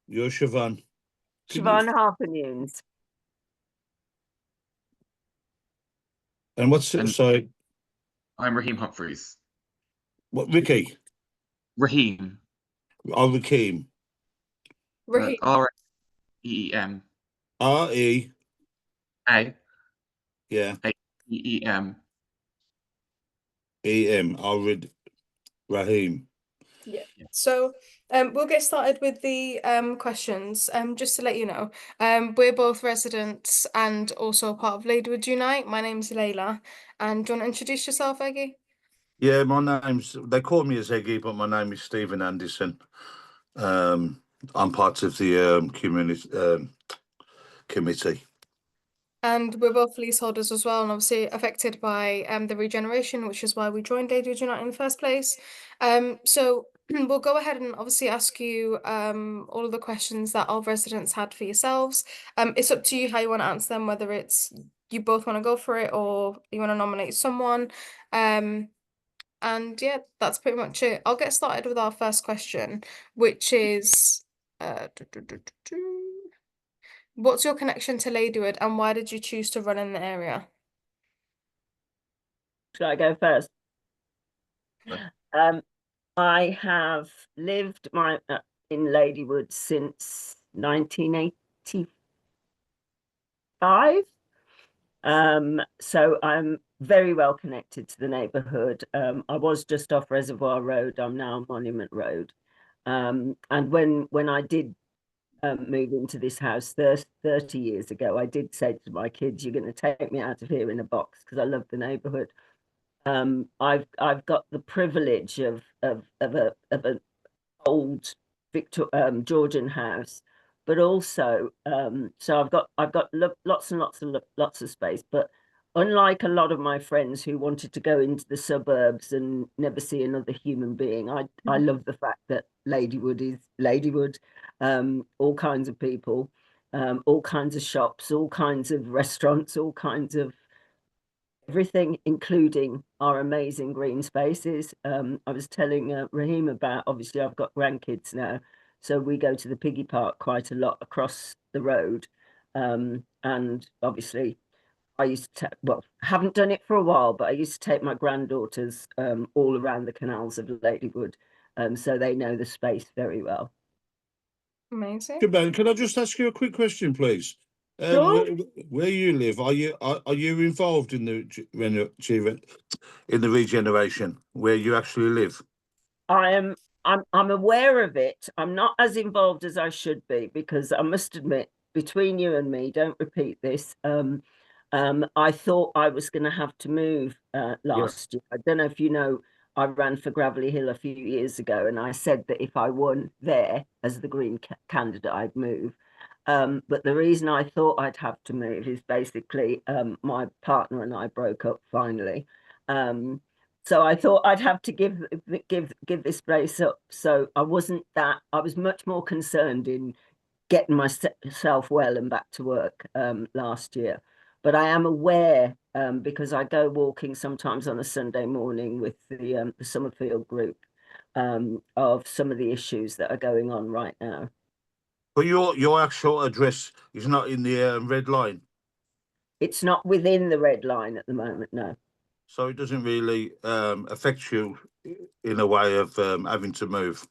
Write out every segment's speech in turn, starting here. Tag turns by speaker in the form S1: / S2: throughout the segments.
S1: You're Siobhan. Can you?
S2: Siobhan Harper-Nunes.
S1: And what's
S3: And
S1: sorry?
S3: I'm Raheem Humphreys.
S1: What Ricky?
S3: Raheem.
S1: Oh, Rakeem.
S2: Raheem.
S3: R-E-E-M.
S1: R-E.
S3: A.
S1: Yeah.
S3: A-E-E-M.
S1: E-M. Alred Raheem.
S4: Yeah. So we'll get started with the questions. Just to let you know, we're both residents and also part of Ladywood Unite. My name's Layla. And do you want to introduce yourself, Eggy?
S1: Yeah, they call me as Eggy, but my name is Stephen Anderson. I'm part of the community committee.
S4: And we're both leaseholders as well, and obviously affected by the regeneration, which is why we joined Ladywood Unite in the first place. So we'll go ahead and obviously ask you all of the questions that our residents had for yourselves. It's up to you how you want to answer them, whether it's you both want to go for it or you want to nominate someone. And yeah, that's pretty much it. I'll get started with our first question, which is what's your connection to Ladywood and why did you choose to run in the area?
S2: Should I go first? I have lived in Ladywood since 1985. So I'm very well connected to the neighbourhood. I was just off Reservoir Road. I'm now on Monument Road. And when I did move into this house 30 years ago, I did say to my kids, "You're going to take me out of here in a box," because I love the neighbourhood. I've got the privilege of an old Georgian house, but also so I've got lots and lots of space. But unlike a lot of my friends who wanted to go into the suburbs and never see another human being, I love the fact that Ladywood is Ladywood. All kinds of people, all kinds of shops, all kinds of restaurants, all kinds of everything, including our amazing green spaces. I was telling Raheem about, obviously, I've got grandkids now, so we go to the piggy park quite a lot across the road. And obviously, I used to, well, haven't done it for a while, but I used to take my granddaughters all around the canals of Ladywood, so they know the space very well.
S4: Amazing.
S1: Siobhan, can I just ask you a quick question, please?
S2: Sure.
S1: Where you live, are you involved in the regeneration where you actually live?
S2: I'm aware of it. I'm not as involved as I should be because I must admit, between you and me, don't repeat this. I thought I was going to have to move last year. I don't know if you know, I ran for Gravelly Hill a few years ago, and I said that if I won there as the Green candidate, I'd move. But the reason I thought I'd have to move is basically my partner and I broke up finally. So I thought I'd have to give this place up. So I was much more concerned in getting myself well and back to work last year. But I am aware because I go walking sometimes on a Sunday morning with the Summerfield group of some of the issues that are going on right now.
S1: But your actual address is not in the red line.
S2: It's not within the red line at the moment, no.
S1: So it doesn't really affect you in a way of having to move.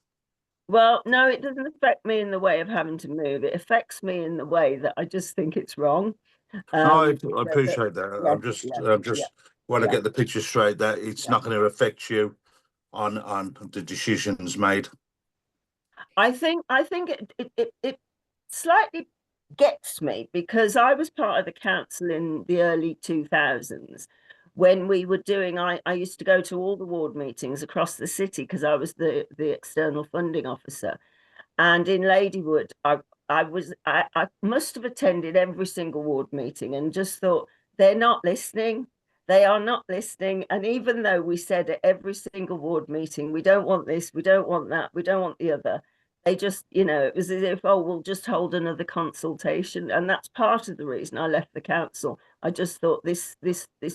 S2: Well, no, it doesn't affect me in the way of having to move. It affects me in the way that I just think it's wrong.
S1: No, I appreciate that.
S2: Yes,
S1: I'm just
S2: yeah,
S1: want to
S2: yeah,
S1: get the picture straight that it's
S2: yeah.
S1: not going to affect you on the decisions made.
S2: I think it slightly gets me because I was part of the council in the early 2000s when we were doing, I used to go to all the ward meetings across the city because I was the external funding officer. And in Ladywood, I must have attended every single ward meeting and just thought, they're not listening. They are not listening. And even though we said at every single ward meeting, we don't want this, we don't want that, we don't want the other, they just, it was as if, oh, we'll just hold another consultation. And that's part of the reason I left the council. I just thought this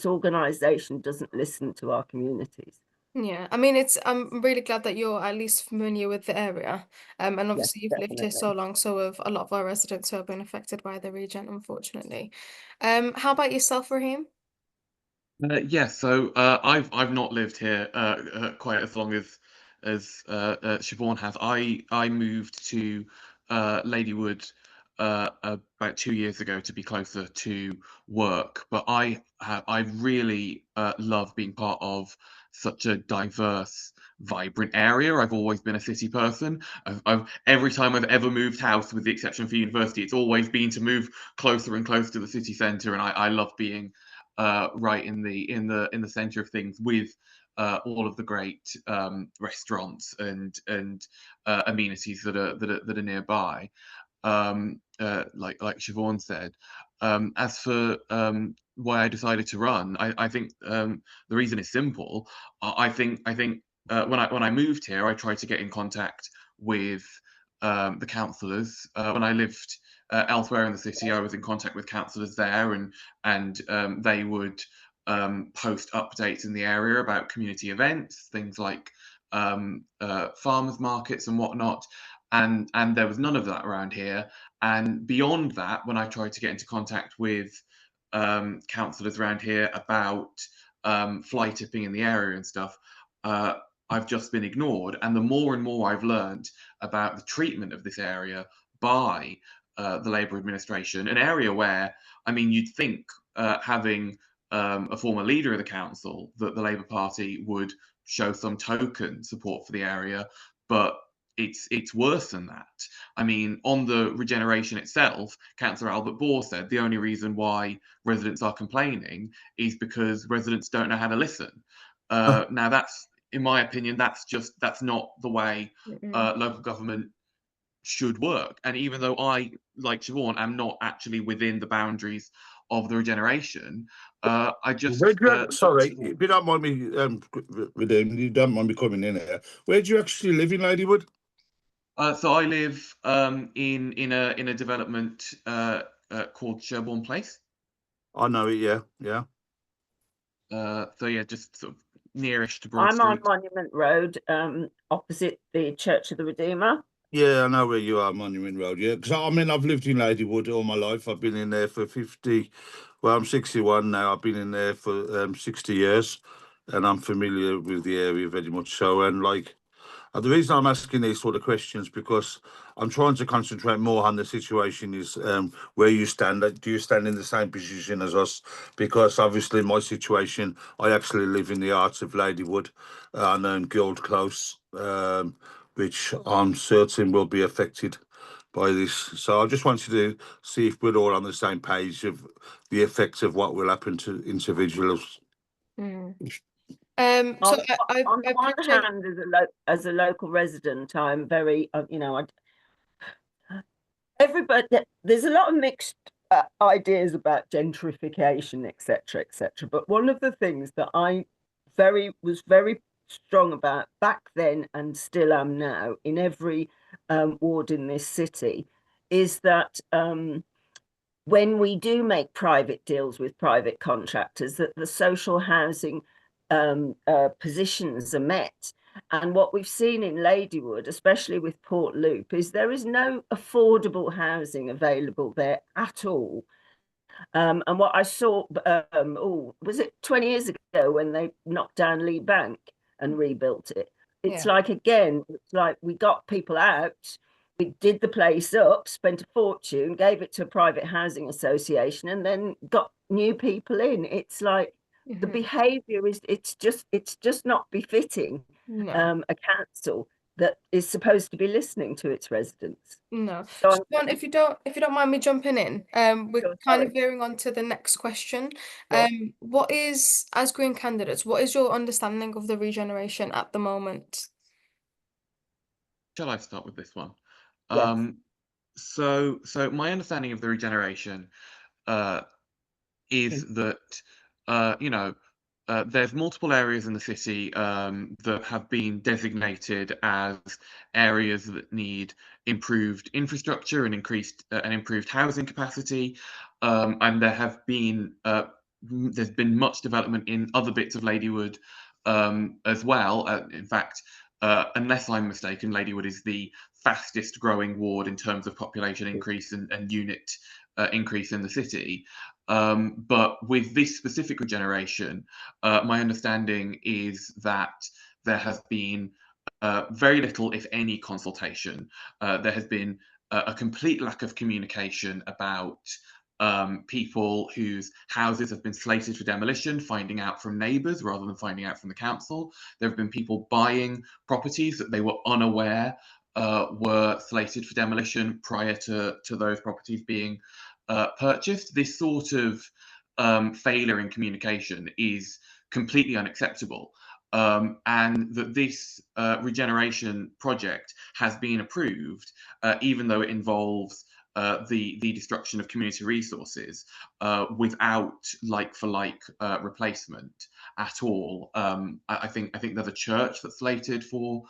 S2: organisation doesn't listen to our communities.
S4: Yeah, I mean, I'm really glad that you're at least familiar with the area. And
S2: Yes,
S4: obviously you've lived here so
S2: definitely.
S4: long, so have a lot of our residents who have been affected by the regen, unfortunately. How about yourself, Raheem?
S3: Yeah, so I've not lived here quite as long as Siobhan has. I moved to Ladywood about 2 years ago to be closer to work, but I really love being part of such a diverse, vibrant area. I've always been a city person. Every time I've ever moved house, with the exception for university, it's always been to move closer and closer to the city centre, and I love being right in the center of things, with all of the great restaurants and amenities that are nearby. Like Siobhan said. As for why I decided to run, I think the reason is simple. I think when I moved here, I tried to get in contact with the councillors. When I lived elsewhere in the city, I was in contact with councillors there, and they would post updates in the area about community events, things like farmers markets and whatnot. And there was none of that around here. And beyond that, when I tried to get into contact with councillors around here about fly tipping in the area and stuff, I've just been ignored. And the more and more I've learned about the treatment of this area by the Labour administration, an area where, I mean, you'd think having a former leader of the council, that the Labour Party would show some token support for the area, but it's worse than that. I mean, on the regeneration itself, Councillor Albert Bohr said the only reason why residents are complaining is because residents don't know how to listen. Now, that's, in my opinion, that's not the way local government should work. And even though I, like Siobhan, am not actually within the boundaries of the regeneration, I just
S1: Sorry, if you don't mind me, Redeem, you don't mind me coming in here. Where do you actually live in Ladywood?
S3: so I live in a development called Sherborne Place.
S1: I know it, yeah, yeah.
S3: So yeah, just sort of nearish to Broad
S2: I'm on
S3: Street.
S2: Monument Road, opposite the Church of the Redeemer.
S1: Yeah, I know where you are, Monument Road, yeah. Because I mean, I've lived in Ladywood all my life. I've been in there for 50, well, I'm 61 now. I've been in there for 60 years, and I'm familiar with the area very much so. And like, the reason I'm asking these sort of questions, because I'm trying to concentrate more on the situation is where you stand. Do you stand in the same position as us? Because obviously my situation, I actually live in the Arts of Ladywood and Guild Close, which I'm certain will be affected by this. So I just wanted to see if we're all on the same page of the effects of what will happen to individuals.
S4: So
S2: On,
S4: I
S2: on the one
S4: appreciate.
S2: hand, as a local resident, I'm very, everybody, there's a lot of mixed ideas about gentrification, etc., etc. But one of the things that I was very strong about back then, and still am now, in every ward in this city, is that when we do make private deals with private contractors, that the social housing positions are met. And what we've seen in Ladywood, especially with Portloop, is there is no affordable housing available there at all. And what I saw, was it 20 years ago when they knocked down Lee Bank and rebuilt it? It's
S4: Yeah.
S2: like, again, it's like we got people out, we did the place up, spent a fortune, gave it to a private housing association, and then got new people in. It's like the behaviour it's just not befitting
S4: No.
S2: a council that is supposed to be listening to its residents.
S4: No.
S2: So
S4: Siobhan, if you don't mind me jumping in, we're
S2: Sure,
S4: kind of
S2: sorry.
S4: veering on to the next question.
S2: Sure.
S4: What is, as Green candidates, what is your understanding of the regeneration at the moment?
S3: Shall I start with this one?
S2: Yes.
S3: So my understanding of the regeneration is that there's multiple areas in the city that have been designated as areas that need improved infrastructure and improved housing capacity, and there's been much development in other bits of Ladywood as well. In fact, unless I'm mistaken, Ladywood is the fastest growing ward in terms of population increase and unit increase in the city. But with this specific regeneration, my understanding is that there has been very little, if any, consultation. There has been a complete lack of communication about people whose houses have been slated for demolition, finding out from neighbours rather than finding out from the council. There have been people buying properties that they were unaware were slated for demolition prior to those properties being purchased. This sort of failure in communication is completely unacceptable. And that this regeneration project has been approved, even though it involves the destruction of community resources without like-for-like replacement at all. I think there's a church that's slated for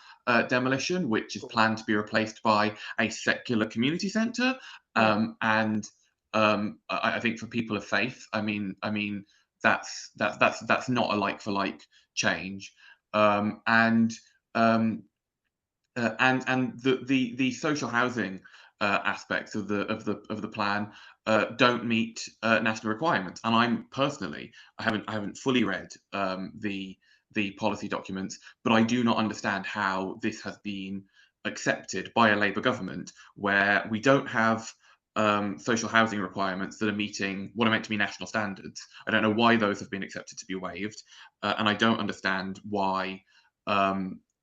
S3: demolition, which is planned to be replaced by a secular community centre. And I think for people of faith, I mean that's not a like-for-like change. And the social housing aspects of the plan don't meet national requirements. And I'm personally, I haven't fully read the policy documents, but I do not understand how this has been accepted by a Labour government where we don't have social housing requirements that are meeting what are meant to be national standards. I don't know why those have been accepted to be waived, and I don't understand why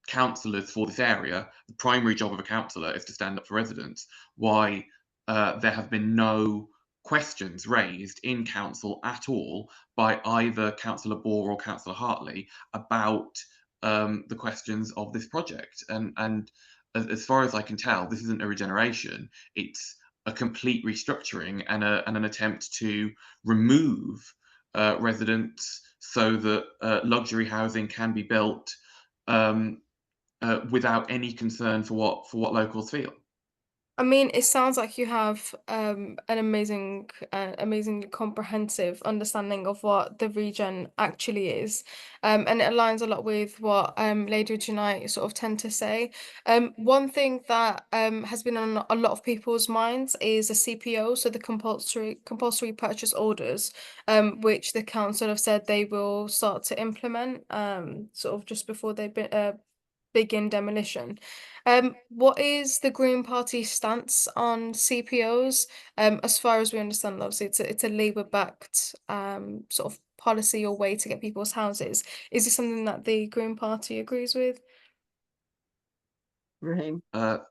S3: councillors for this area, the primary job of a councillor is to stand up for residents, why there have been no questions raised in council at all by either Councillor Bore or Councillor Hartley about the questions of this project. And as far as I can tell, this isn't a regeneration, it's a complete restructuring and an attempt to remove residents so that luxury housing can be built without any concern for what locals feel.
S4: I mean, it sounds like you have an amazingly comprehensive understanding of what the regen actually is, and it aligns a lot with what Ladywood Unite sort of tend to say. One thing that has been on a lot of people's minds is the CPO, so the compulsory purchase orders, which the council have said they will start to implement, sort of just before they begin demolition. What is the Green Party's stance on CPOs? As far as we understand, obviously, it's a Labour-backed sort of policy or way to get people's houses. Is this something that the Green Party agrees with?
S2: Raheem?
S3: On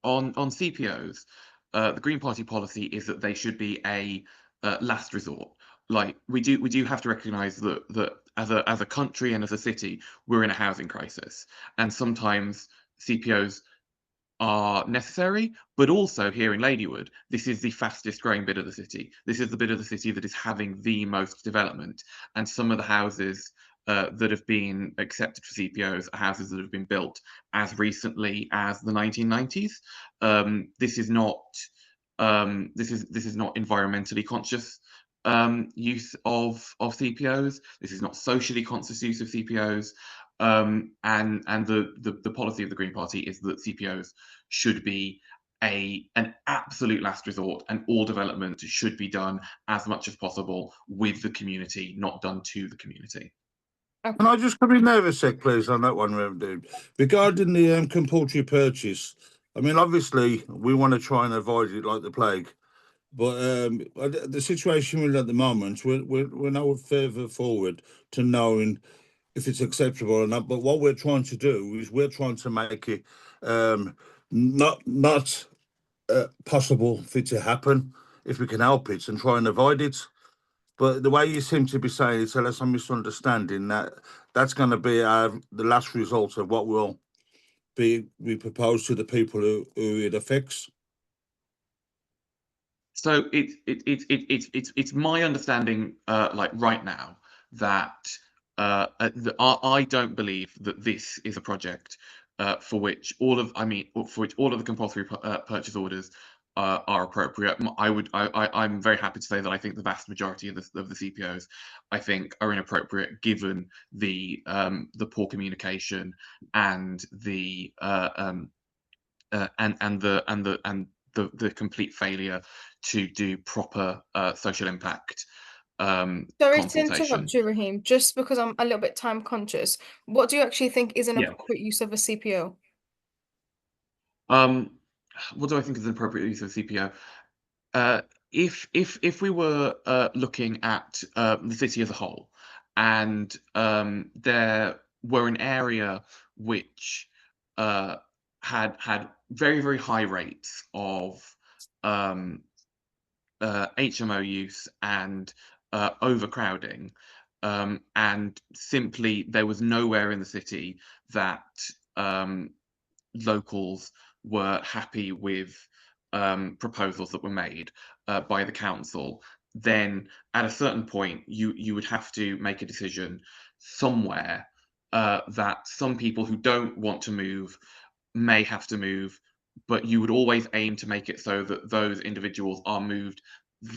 S3: CPOs, the Green Party policy is that they should be a last resort. Like we do have to recognise that as a country and as a city, we're in a housing crisis, and sometimes CPOs are necessary, but also here in Ladywood, this is the fastest growing bit of the city. This is the bit of the city that is having the most development, and some of the houses that have been accepted for CPOs are houses that have been built as recently as the 1990s. This is not environmentally conscious use of CPOs. This is not socially conscious use of CPOs. And the policy of the Green Party is that CPOs should be an absolute last resort, and all development should be done as much as possible with the community, not done to the community.
S1: Can I just come in there a sec, please, on that one, Reverend Dude? Regarding the compulsory purchase, I mean, obviously, we want to try and avoid it like the plague. But the situation we're in at the moment, we're now further forward to knowing if it's acceptable or not. But what we're trying to do is we're trying to make it not possible for it to happen if we can help it and try and avoid it. But the way you seem to be saying it, unless I'm misunderstanding, that's going to be the last result of what will be proposed to the people who it affects.
S3: So it's my understanding, like right now, that I don't believe that this is a project for which all of the compulsory purchase orders are appropriate. I'm very happy to say that I think the vast majority of the CPOs, I think, are inappropriate given the poor communication and the the complete failure to do proper social impact
S4: Sorry to
S3: consultation.
S4: interrupt you, Raheem, just because I'm a little bit time conscious. What do you actually think is an
S3: Yeah.
S4: appropriate use of a CPO?
S3: What do I think is an appropriate use of CPO? If we were looking at the city as a whole, and there were an area which had very high rates of HMO use and overcrowding, and simply there was nowhere in the city that locals were happy with proposals that were made by the council, then at a certain point you would have to make a decision somewhere that some people who don't want to move may have to move, but you would always aim to make it so that those individuals are moved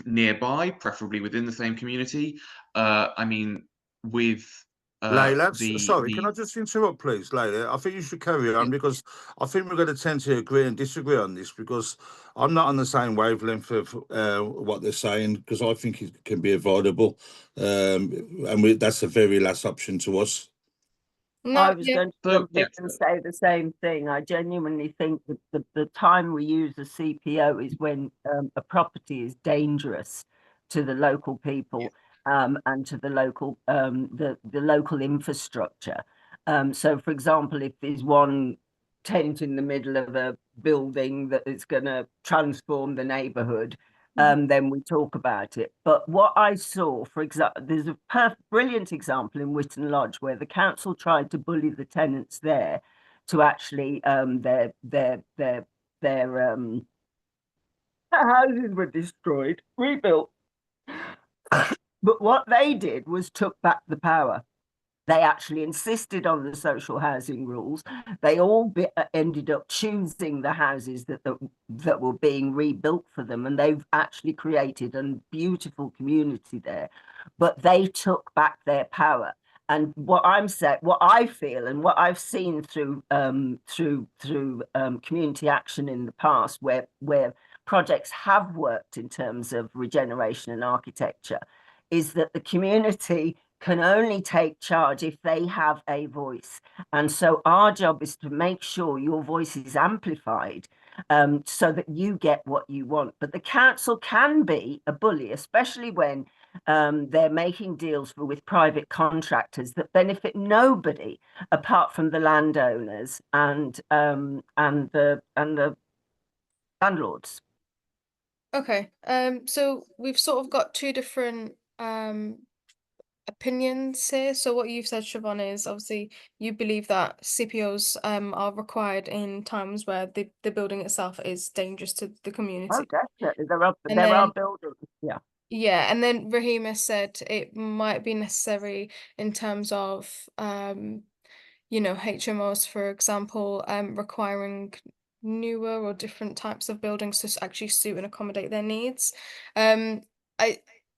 S3: nearby, preferably within the same community. I mean, with
S1: Layla, sorry, can
S3: the
S1: I just interrupt, please, Layla? I think you should carry on because I think we're going to tend to agree and disagree on this because I'm not on the same wavelength of what they're saying because I think it can be avoidable, and that's the very last option to us.
S4: No,
S2: I was
S4: yeah.
S2: going to
S3: So,
S2: jump in
S3: yes.
S2: and say the same thing. I genuinely think that the time we use a CPO is when a property is dangerous to the local people and to the local the local infrastructure. So, for example, if there's one tent in the middle of a building that is going to transform the neighborhood, then we talk about it. But what I saw, for example, there's a brilliant example in Witton Lodge where the council tried to bully the tenants there to actually their houses were destroyed, rebuilt. But what they did was took back the power. They actually insisted on the social housing rules. They all ended up choosing the houses that were being rebuilt for them, and they've actually created a beautiful community there. But they took back their power. And what I feel, and what I've seen through community action in the past, where projects have worked in terms of regeneration and architecture, is that the community can only take charge if they have a voice. And so our job is to make sure your voice is amplified so that you get what you want. But the council can be a bully, especially when they're making deals with private contractors that benefit nobody apart from the landowners and the landlords.
S4: Okay. So we've sort of got two different opinions here. So what you've said, Siobhan, is obviously you believe that CPOs are required in times where the building itself is dangerous to the community.
S2: Oh, definitely. There are buildings, yeah.
S4: Yeah, and then Raheem has said it might be necessary in terms of HMOs, for example, requiring newer or different types of buildings to actually suit and accommodate their needs.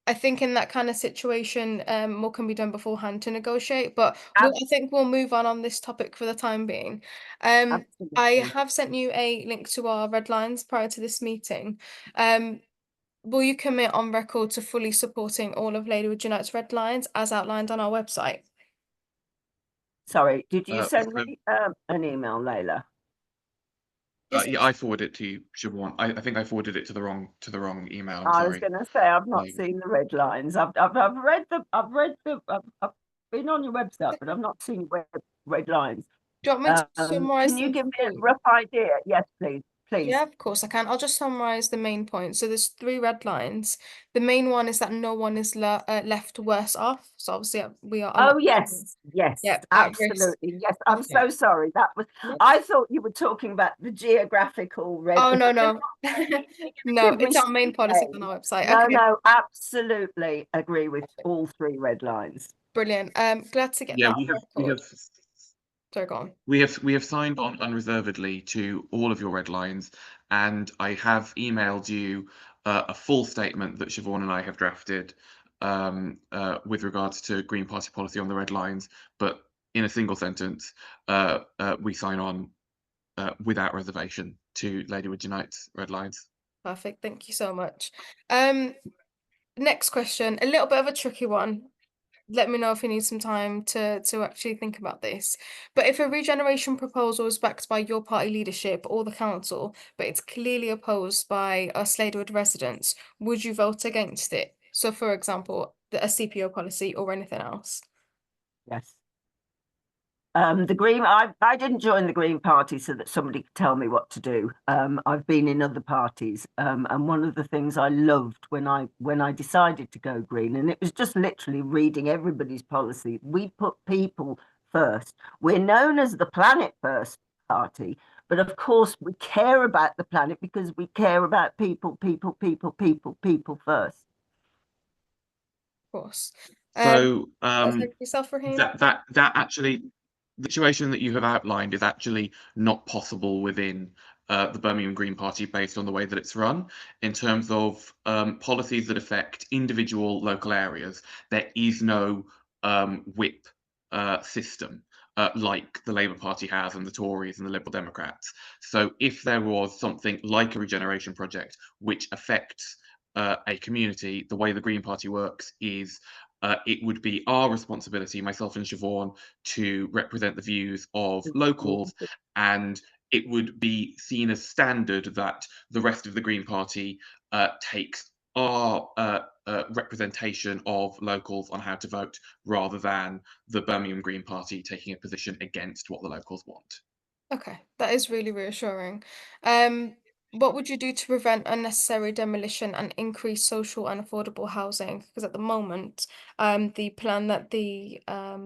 S4: I think in that kind of situation, more can be done beforehand to negotiate, but I think we'll move on this topic for the time being. I have sent you a link to our red lines prior to this meeting. Will you commit on record to fully supporting all of Ladywood Unite's red lines as outlined on our website?
S2: Sorry, did you send me an email, Layla?
S3: Yeah, I forwarded it to you, Siobhan. I think I forwarded it to the wrong email.
S2: I was going to say I've not seen the red lines. I've been on your website, but I've not seen red lines.
S4: Do you want me to summarize?
S2: Can you give me a rough idea? Yes, please.
S4: Yeah, of course I can. I'll just summarize the main points. So there's 3 red lines. The main one is that no one is left worse off. So obviously we are.
S2: Oh yes, yeah, absolutely. Yes, I'm so sorry. I thought you were talking about the geographical red.
S4: Oh no, no, no. It's our main policy on our website.
S2: No, absolutely agree with all 3 red lines.
S4: Brilliant. Glad to get that.
S3: We have
S4: Sorry, go on.
S3: We have signed on unreservedly to all of your red lines, and I have emailed you a full statement that Siobhan and I have drafted with regards to Green Party policy on the red lines. But in a single sentence, we sign on without reservation to Ladywood Unite's red lines.
S4: Perfect. Thank you so much. Next question, a little bit of a tricky one. Let me know if you need some time to actually think about this. But if a regeneration proposal is backed by your party leadership or the council, but it's clearly opposed by us Ladywood residents, would you vote against it? So, for example, a CPO policy or anything else?
S2: Yes. The Green, I didn't join the Green Party so that somebody could tell me what to do. I've been in other parties, and one of the things I loved when I decided to go green, and it was just literally reading everybody's policy. We put people first. We're known as the Planet First Party, but of course we care about the planet because we care about people first.
S4: Of course.
S3: So
S4: Take yourself, Raheem.
S3: that actually, the situation that you have outlined is actually not possible within the Birmingham Green Party based on the way that it's run. In terms of policies that affect individual local areas, there is no whip system like the Labour Party has and the Tories and the Liberal Democrats. So if there was something like a regeneration project which affects a community, the way the Green Party works is it would be our responsibility, myself and Siobhan, to represent the views of locals, and it would be seen as standard that the rest of the Green Party takes our representation of locals on how to vote, rather than the Birmingham Green Party taking a position against what the locals want.
S4: Okay, that is really reassuring. What would you do to prevent unnecessary demolition and increase social and affordable housing? Because at the moment, the plan that the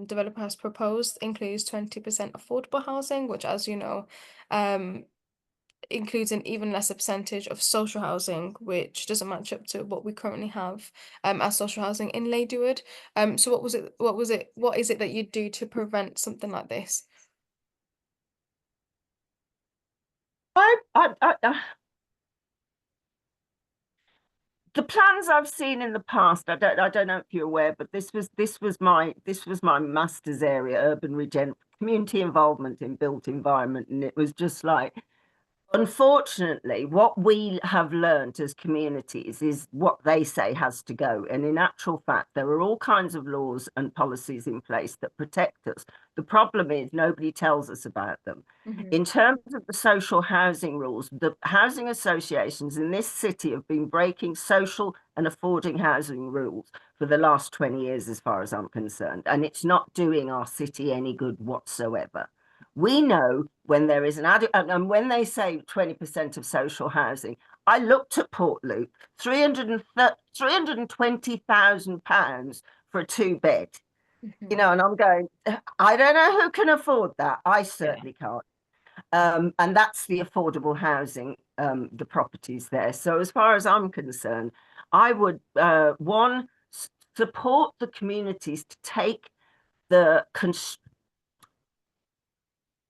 S4: developer has proposed includes 20% affordable housing, which, as you know, includes an even lesser percentage of social housing, which doesn't match up to what we currently have as social housing in Ladywood. So what is it that you'd do to prevent something like this?
S2: The plans I've seen in the past, I don't know if you're aware, but this was my master's area, urban community involvement in built environment, and it was just like, unfortunately, what we have learned as communities is what they say has to go. And in actual fact, there are all kinds of laws and policies in place that protect us. The problem is nobody tells us about them.
S4: Mhm.
S2: In terms of the social housing rules, the housing associations in this city have been breaking social and affording housing rules for the last 20 years, as far as I'm concerned. And it's not doing our city any good whatsoever. We know when there is and when they say 20% of social housing, I looked at Portloop, £320,000 for a 2-bed,
S4: Mhm.
S2: and I'm going, I don't know who can afford that. I certainly can't. And that's the affordable housing, the properties there. So as far as I'm concerned, I would, one, support the communities to take the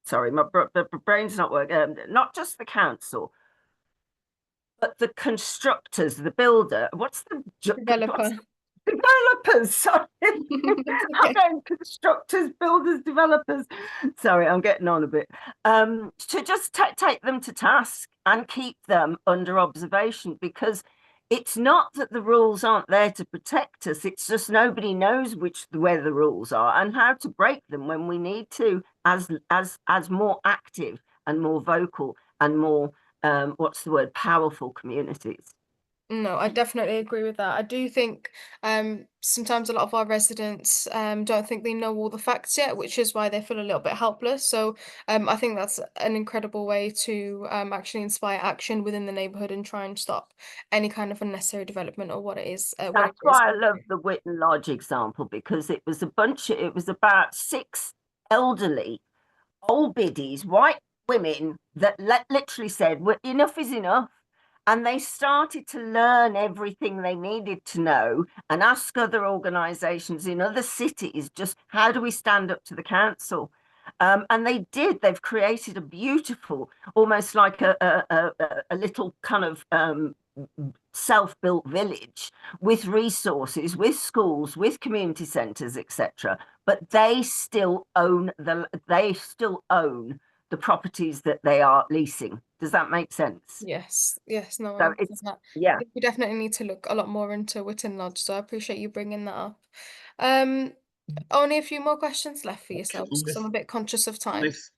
S2: sorry, my brain's not working. Not just the council, but the constructors, the builder. What's the
S4: Developer.
S2: Developers? Sorry, I'm going constructors, builders, developers. Sorry, I'm getting on a bit. To just take them to task and keep them under observation, because it's not that the rules aren't there to protect us. It's just nobody knows where the rules are and how to break them when we need to, as more active and more vocal and more powerful communities.
S4: No, I definitely agree with that. I do think sometimes a lot of our residents don't think they know all the facts yet, which is why they feel a little bit helpless. So I think that's an incredible way to actually inspire action within the neighborhood and try and stop any kind of unnecessary development or what it is.
S2: That's why I love the Whitton Lodge example, because it was about 6 elderly old biddies, white women, that literally said, well, enough is enough. And they started to learn everything they needed to know and ask other organisations in other cities, just how do we stand up to the council? And they did. They've created a beautiful, almost like a little kind of self-built village with resources, with schools, with community centres, etc. But they still own the properties that they are leasing. Does that make sense?
S4: Yes, yes, no, I
S2: So
S4: understand
S2: it's
S4: that.
S2: yeah.
S4: I think we definitely need to look a lot more into Witten Lodge, so I appreciate you bringing that up. Only a few more questions left for yourselves
S3: On
S4: because I'm a bit conscious of
S3: on
S4: time.
S3: this,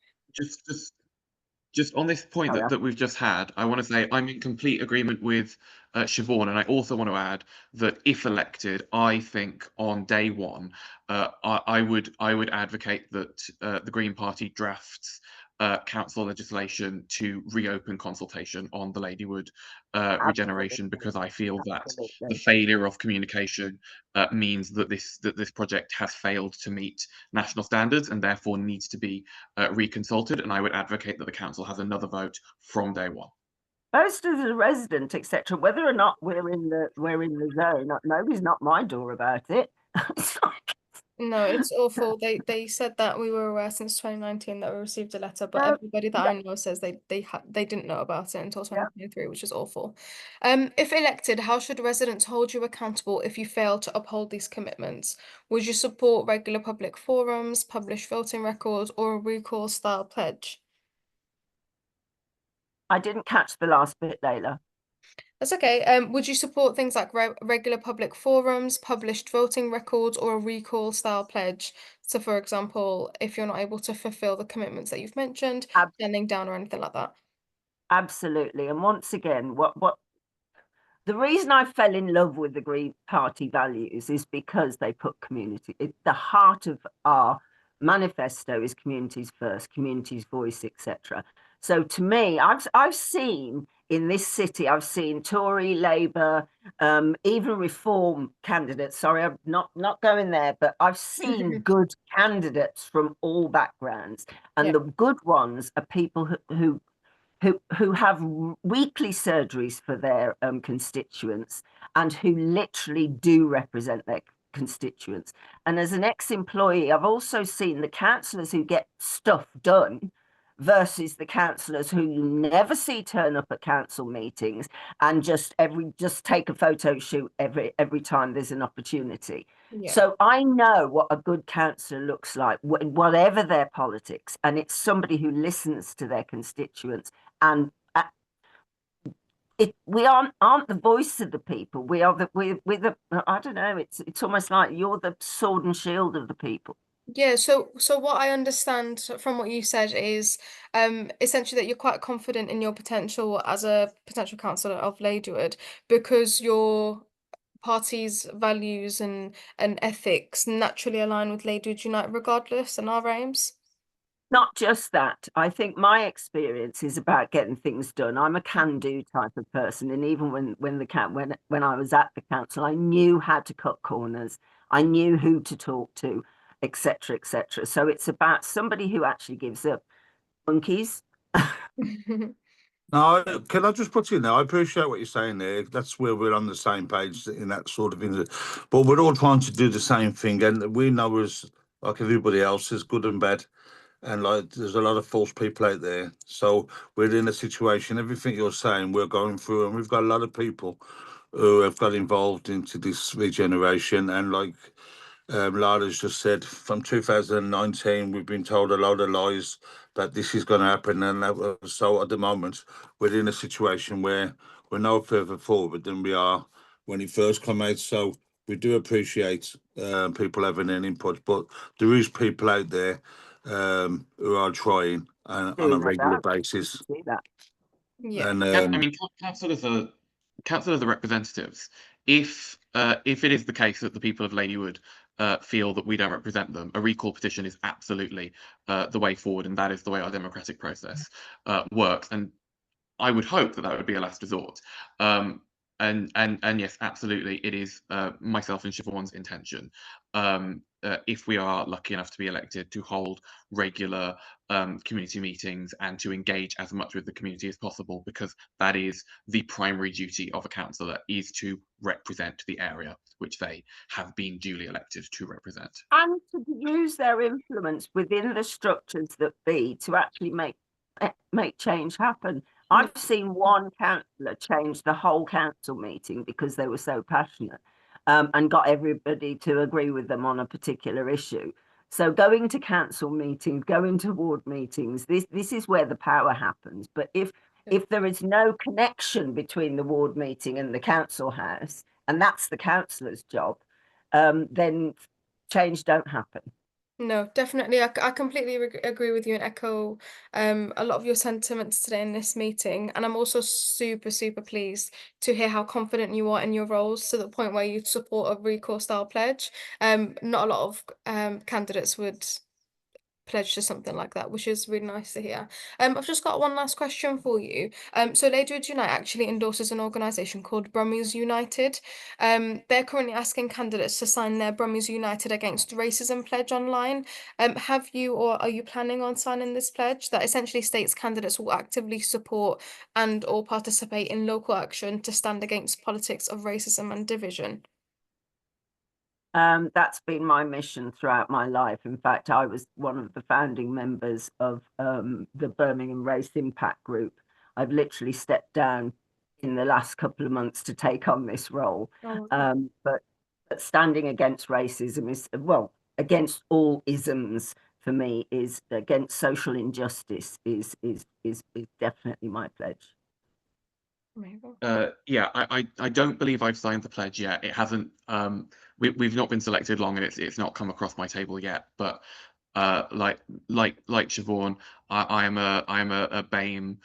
S3: just on this point
S2: Carry on.
S3: that we've just had, I want to say I'm in complete agreement with Siobhan, and I also want to add that if elected, I think on day one, I would advocate that the Green Party drafts council legislation to reopen consultation on the Ladywood regeneration, because I feel that the
S2: Absolutely.
S3: failure of communication means that this project has failed to meet national standards and therefore needs to be reconsulted. And I would advocate that the council has another vote from day one.
S2: Most as a resident, etc., whether or not we're in the zone, nobody's knocked my door about it. It's like,
S4: No, it's awful. They said that we were aware since 2019 that we received a letter, but
S2: no,
S4: everybody that I know says they didn't know about it until
S2: yeah.
S4: 2023, which is awful. If elected, how should residents hold you accountable if you fail to uphold these commitments? Would you support regular public forums, published voting records, or a recall style pledge?
S2: I didn't catch the last bit, Layla.
S4: That's okay. Would you support things like regular public forums, published voting records, or a recall style pledge? So, for example, if you're not able to fulfill the commitments that you've mentioned,
S2: Ab-
S4: standing down or anything like that.
S2: Absolutely. And once again, what the reason I fell in love with the Green Party values is because they put community at the heart of our manifesto is communities first, communities voice, etc. So to me, I've seen in this city, I've seen Tory, Labour, even Reform candidates. Sorry, I'm not going there, but I've seen good candidates from all backgrounds, and
S4: Yeah.
S2: the good ones are people who have weekly surgeries for their constituents and who literally do represent their constituents. And as an ex-employee, I've also seen the councillors who get stuff done versus the councillors who you never see turn up at council meetings and just take a photo shoot every time there's an opportunity.
S4: Yeah.
S2: So I know what a good councillor looks like, whatever their politics, and it's somebody who listens to their constituents. And we aren't the voice of the people. We are we're the I don't know. It's almost like you're the sword and shield of the people.
S4: Yeah, so what I understand from what you said is essentially that you're quite confident in your potential as a potential councillor of Ladywood because your party's values and ethics naturally align with Ladywood Unite regardless and our aims.
S2: Not just that. I think my experience is about getting things done. I'm a can-do type of person, and even when I was at the council, I knew how to cut corners. I knew who to talk to, etc., etc. So it's about somebody who actually gives up. Monkeys.
S1: No, can I just put in there? I appreciate what you're saying there. That's where we're on the same page in that sort of thing. But we're all trying to do the same thing, and we know as like everybody else is good and bad, and like there's a lot of false people out there. So we're in a situation. Everything you're saying, we're going through, and we've got a lot of people who have got involved into this regeneration, and like Lara's just said, from 2019, we've been told a load of lies that this is going to happen. And so at the moment, we're in a situation where we're no further forward than we are when it first came out. So we do appreciate people having an input, but there is people out there who are trying on a regular basis.
S2: See that.
S4: Yeah.
S1: And
S3: I mean, councillors are representatives. If it is the case that the people of Ladywood feel that we don't represent them, a recall petition is absolutely the way forward, and that is the way our democratic process works. And I would hope that would be a last resort. And yes, absolutely, it is myself and Siobhan's intention if we are lucky enough to be elected, to hold regular community meetings and to engage as much with the community as possible, because that is the primary duty of a councillor, is to represent the area which they have been duly elected to represent.
S2: And to use their influence within the structures that be to actually make change happen. I've seen one councillor change the whole council meeting because they were so passionate, and got everybody to agree with them on a particular issue. So going to council meetings, going to ward meetings, this is where the power happens. But if there is no connection between the ward meeting and the council house, and that's the councillor's job, then change don't happen.
S4: No, definitely. I completely agree with you and echo a lot of your sentiments today in this meeting. And I'm also super, super pleased to hear how confident you are in your roles, to the point where you support a recall style pledge. Not a lot of candidates would pledge to something like that, which is really nice to hear. I've just got one last question for you. So Ladywood Unite actually endorses an organisation called Brummies United. They're currently asking candidates to sign their Brummies United Against Racism pledge online. Have you, or are you planning on signing this pledge that essentially states candidates will actively support and or participate in local action to stand against politics of racism and division?
S2: That's been my mission throughout my life. In fact, I was one of the founding members of the Birmingham Race Impact Group. I've literally stepped down in the last couple of months to take on this role. But standing against racism is, well, against all isms for me, is against social injustice is definitely my pledge.
S3: Yeah, I don't believe I've signed the pledge yet. It hasn't. We've not been selected long, and it's not come across my table yet. But like Siobhan, I am a BAME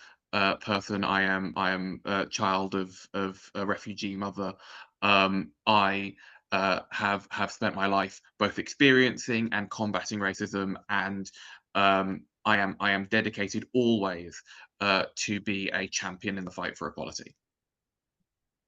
S3: person. I am a child of a refugee mother. I have spent my life both experiencing and combating racism, and I am dedicated always to be a champion in the fight for equality.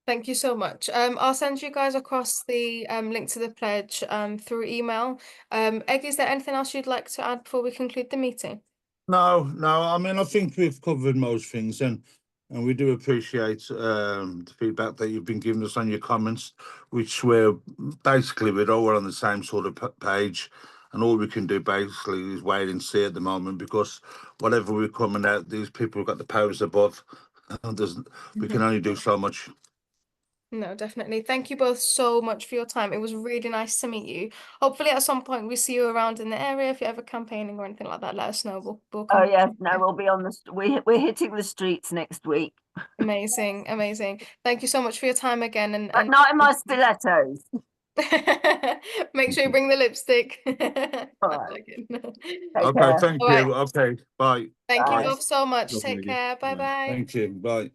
S4: Thank you so much. I'll send you guys across the link to the pledge through email. Egg, is there anything else you'd like to add before we conclude the meeting?
S1: No. I mean, I think we've covered most things, and we do appreciate the feedback that you've been giving us on your comments, which we're all on the same sort of page, and all we can do basically is wait and see at the moment, because whatever we're coming out, these people have got the powers above, and we can only do so much.
S4: No, definitely. Thank you both so much for your time. It was really nice to meet you. Hopefully at some point we see you around in the area. If you're ever campaigning or anything like that, let us know. We'll come.
S2: Oh yes, no, we'll be on the we're hitting the streets next week.
S4: Amazing. Thank you so much for your time again, and
S2: But not in my stilettos.
S4: make sure you bring the lipstick.
S2: All right.
S1: Okay,
S2: care.
S1: thank
S4: All
S1: you.
S4: right.
S1: Okay, bye.
S4: Thank
S2: Bye.
S4: you both so much.
S3: Lovely.
S4: Take care. Bye bye.
S1: Thank you. Bye.